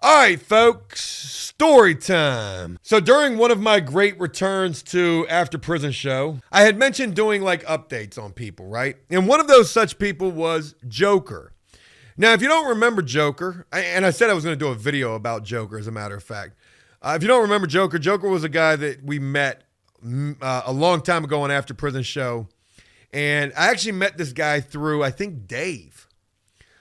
All right, folks, story time. So during one of my great returns to After Prison Show, I had mentioned doing like updates on people, right? And one of those such people was Joker. Now, if you don't remember Joker, and I said I was going to do a video about Joker, as a matter of fact. If you don't remember Joker, Joker was a guy that we met a long time ago on After Prison Show. And I actually met this guy through, I think, Dave.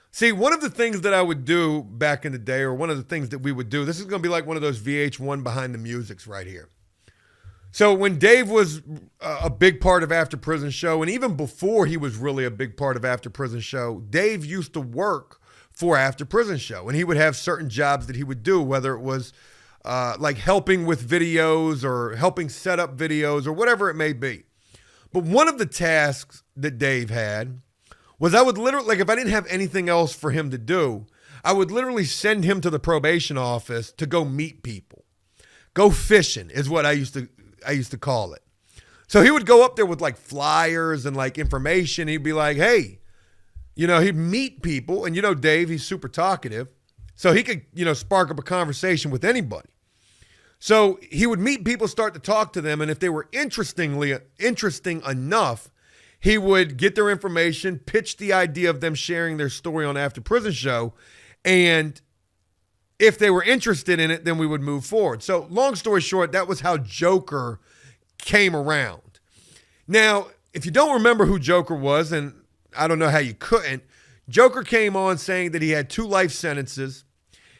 See, one of the things that I would do back in the day, or one of the things that we would do, this is going to be like one of those VH1 behind the musics right here. So when Dave was a big part of After Prison Show, and even before he was really a big part of After Prison Show, Dave used to work for After Prison Show, and he would have certain jobs that he would do, whether it was like helping with videos or helping set up videos or whatever it may be. But one of the tasks that Dave had was I would literally, like if I didn't have anything else for him to do, I would literally send him to the probation office to go meet people. Go fishing is what I used to call it. So he would go up there with like flyers and like information. He'd be like, hey, he'd meet people. And Dave, he's super talkative. So he could, spark up a conversation with anybody. So he would meet people, start to talk to them. And if they were interesting enough, he would get their information, pitch the idea of them sharing their story on After Prison Show. And if they were interested in it, then we would move forward. So long story short, that was how Joker came around. Now, if you don't remember who Joker was, and I don't know how you couldn't, Joker came on saying that he had 2 life sentences.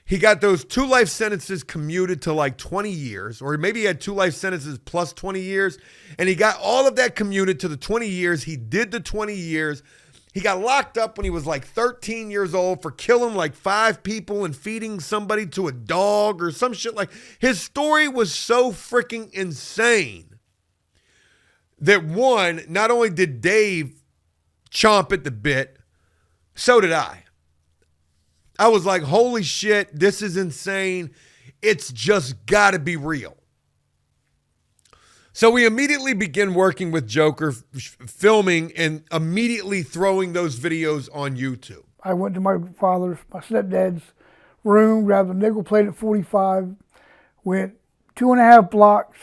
He got those 2 life sentences commuted to like 20 years, or maybe he had 2 life sentences plus 20 years, and he got all of that commuted to the 20 years. He did the 20 years. He got locked up when he was like 13 years old for killing like 5 people and feeding somebody to a dog or some shit. Like, his story was so freaking insane that one, not only did Dave chomp at the bit, so did I. I was like, holy shit, this is insane. It's just got to be real. So we immediately begin working with Joker, filming and immediately throwing those videos on YouTube. I went to my stepdad's room, grabbed a nickel plate at 45, went 2.5 blocks,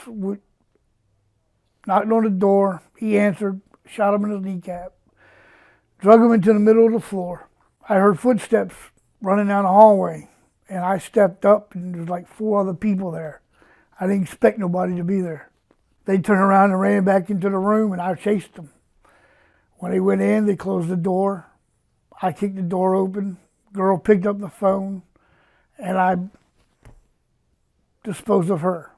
knocked on the door. He answered, shot him in his kneecap, drug him into the middle of the floor. I heard footsteps running down the hallway, and I stepped up, and there's like 4 other people there. I didn't expect nobody to be there. They turned around and ran back into the room, and I chased them. When they went in, they closed the door. I kicked the door open. Girl picked up the phone, and I disposed of her.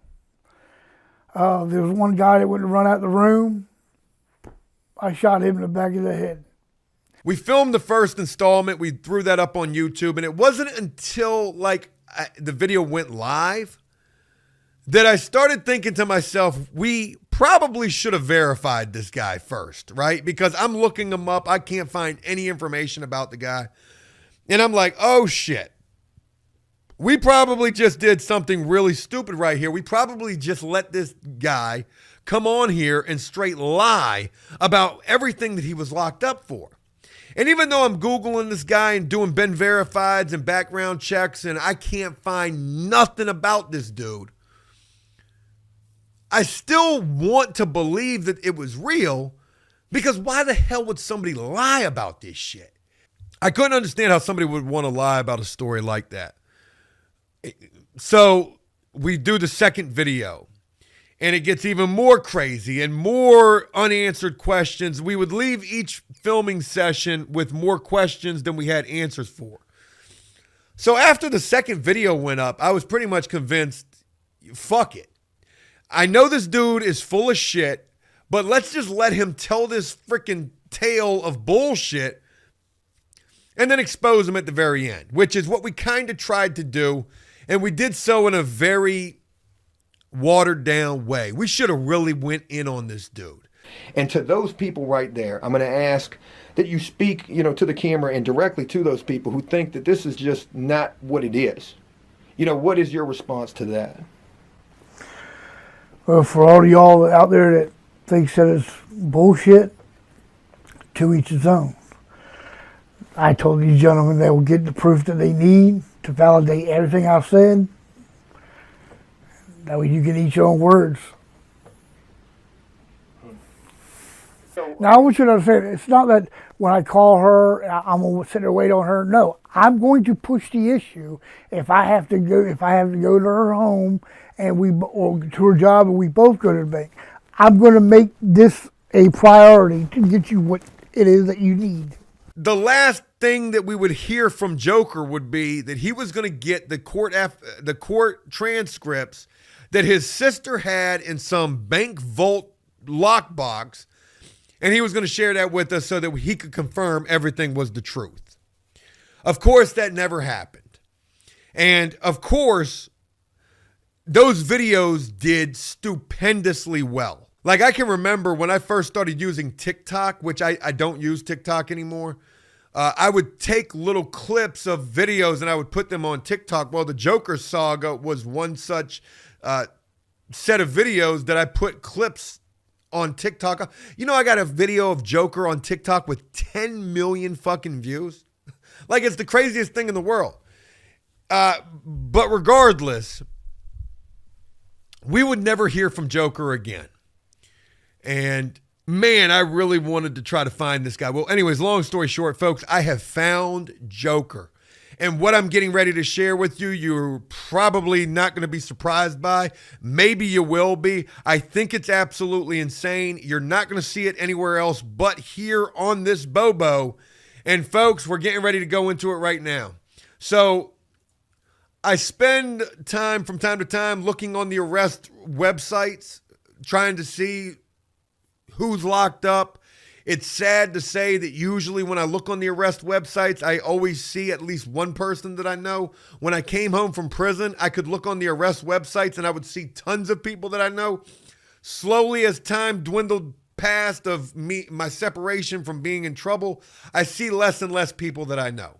There was one guy that went to run out the room. I shot him in the back of the head. We filmed the first installment. We threw that up on YouTube, and it wasn't until the video went live that I started thinking to myself, we probably should have verified this guy first, right? Because I'm looking him up. I can't find any information about the guy. And I'm like, oh shit. We probably just did something really stupid right here. We probably just let this guy come on here and straight lie about everything that he was locked up for. And even though I'm Googling this guy and doing Ben Verifieds and background checks and I can't find nothing about this dude, I still want to believe that it was real, because why the hell would somebody lie about this shit? I couldn't understand how somebody would want to lie about a story like that. So we do the second video, and it gets even more crazy and more unanswered questions. We would leave each filming session with more questions than we had answers for. So after the second video went up, I was pretty much convinced, fuck it. I know this dude is full of shit, but let's just let him tell this freaking tale of bullshit and then expose him at the very end, which is what we kind of tried to do. And we did so in a very watered down way. We should have really went in on this dude. And to those people right there, I'm going to ask that you speak, to the camera and directly to those people who think that this is just not what it is. What is your response to that? Well, for all of y'all out there that thinks that it's bullshit, to each his own. I told these gentlemen they will get the proof that they need to validate everything I've said. That way you can eat your own words. Now, I want you to understand, it's not that when I call her, I'm going to sit there and wait on her. No, I'm going to push the issue if I have to go to her home or to her job and we both go to the bank. I'm going to make this a priority to get you what it is that you need. The last thing that we would hear from Joker would be that he was going to get the court transcripts that his sister had in some bank vault lockbox, and he was going to share that with us so that he could confirm everything was the truth. Of course, that never happened. And of course, those videos did stupendously well. Like, I can remember when I first started using TikTok, which I don't use TikTok anymore. I would take little clips of videos and I would put them on TikTok. Well, the Joker saga was one such set of videos that I put clips on TikTok. You know, I got a video of Joker on TikTok with 10 million fucking views. Like, it's the craziest thing in the world. But regardless, we would never hear from Joker again. And man, I really wanted to try to find this guy. Well, anyways, long story short, folks, I have found Joker. And what I'm getting ready to share with you, you're probably not going to be surprised by. Maybe you will be. I think it's absolutely insane. You're not going to see it anywhere else but here on this Bobo. And folks, we're getting ready to go into it right now. So I spend time from time to time looking on the arrest websites, trying to see who's locked up. It's sad to say that usually when I look on the arrest websites, I always see at least one person that I know. When I came home from prison, I could look on the arrest websites and I would see tons of people that I know. Slowly, as time dwindled past of my separation from being in trouble, I see less and less people that I know.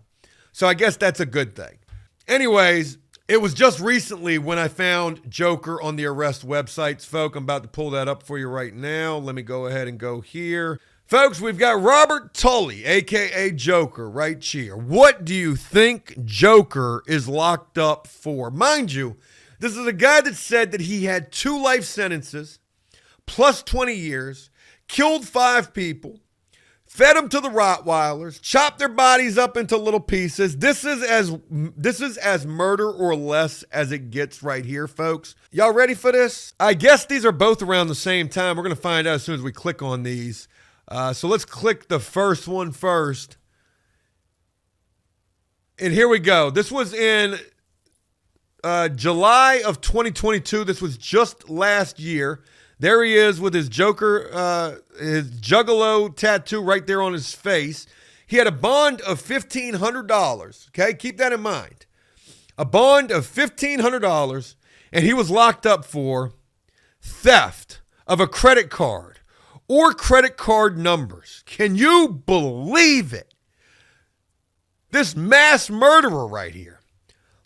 So I guess that's a good thing. Anyways, it was just recently when I found Joker on the arrest websites, folk. I'm about to pull that up for you right now. Let me go ahead and go here. Folks, we've got Robert Tully, a.k.a. Joker, right here. What do you think Joker is locked up for? Mind you, this is a guy that said that he had 2 life sentences, plus 20 years, killed 5 people, fed them to the Rottweilers, chopped their bodies up into little pieces. This is as murder or less as it gets right here, folks. Y'all ready for this? I guess these are both around the same time. We're going to find out as soon as we click on these. So let's click the first one first. And here we go. This was in July of 2022. This was just last year. There he is with his Joker, his Juggalo tattoo right there on his face. He had a bond of $1,500. Okay, keep that in mind. A bond of $1,500, and he was locked up for theft of a credit card or credit card numbers. Can you believe it? This mass murderer right here,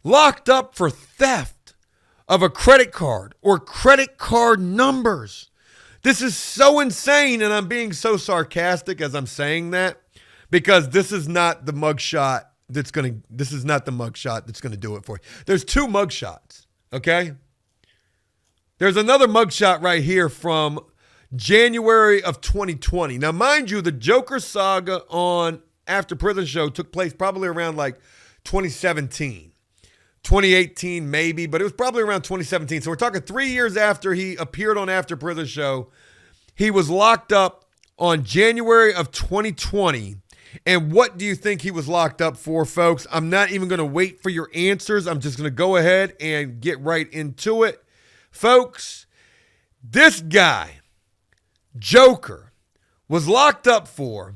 locked up for theft of a credit card or credit card numbers. This is so insane, and I'm being so sarcastic as I'm saying that because this is not the mugshot that's gonna do it for you. There's 2 mugshots, okay? There's another mugshot right here from January of 2020. Now, mind you, the Joker saga on After Prison Show took place probably around like 2017, 2018 maybe, but it was probably around 2017. So we're talking 3 years after he appeared on After Prison Show. He was locked up on January of 2020. And what do you think he was locked up for, folks? I'm not even going to wait for your answers. I'm just going to go ahead and get right into it. Folks, this guy, Joker, was locked up for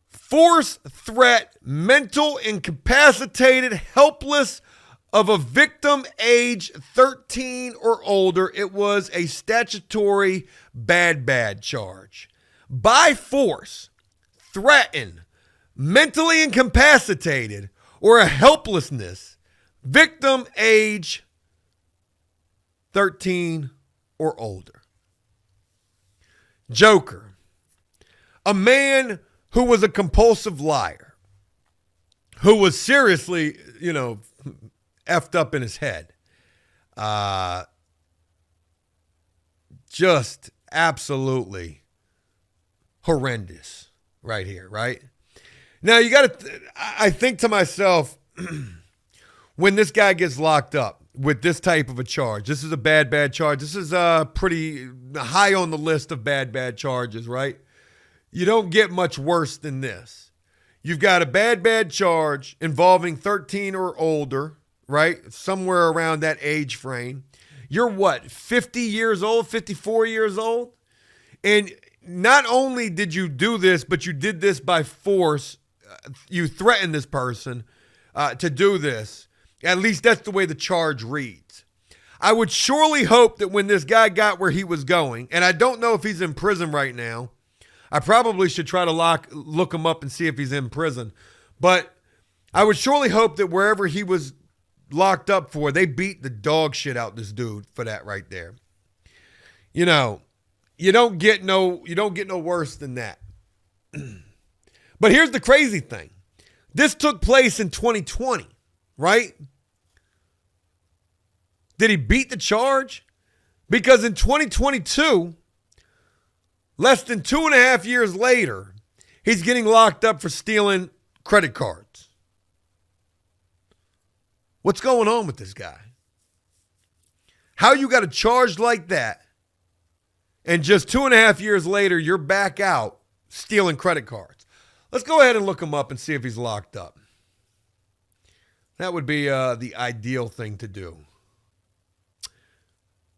force, threat, mental incapacitated, helpless of a victim age 13 or older. It was a statutory bad charge. By force, threaten, mentally incapacitated, or a helplessness, victim age 13 or older. Joker, a man who was a compulsive liar, who was seriously, effed up in his head. Just absolutely horrendous right here, right? Now, you got to, I think to myself, when this guy gets locked up with this type of a charge, this is a bad charge. This is pretty high on the list of bad charges, right? You don't get much worse than this. You've got a bad charge involving 13 or older, right? Somewhere around that age frame. You're what, 50 years old, 54 years old? And not only did you do this, but you did this by force. You threatened this person to do this. At least that's the way the charge reads. I would surely hope that when this guy got where he was going, and I don't know if he's in prison right now. I probably should try to look him up and see if he's in prison. But I would surely hope that wherever he was locked up for, they beat the dog shit out this dude for that right there. You don't get no worse than that. But here's the crazy thing. This took place in 2020, right? Did he beat the charge? Because in 2022, less than 2.5 years later, he's getting locked up for stealing credit cards. What's going on with this guy? How you got a charge like that, and just 2.5 years later, you're back out stealing credit cards? Let's go ahead and look him up and see if he's locked up. That would be the ideal thing to do.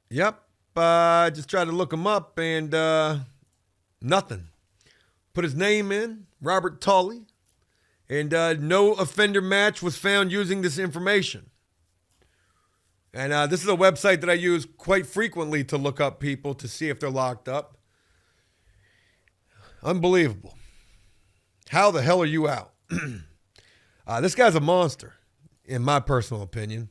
Yep, I just tried to look him up and nothing. Put his name in, Robert Tully, and no offender match was found using this information. And this is a website that I use quite frequently to look up people to see if they're locked up. Unbelievable. How the hell are you out? This guy's a monster, in my personal opinion.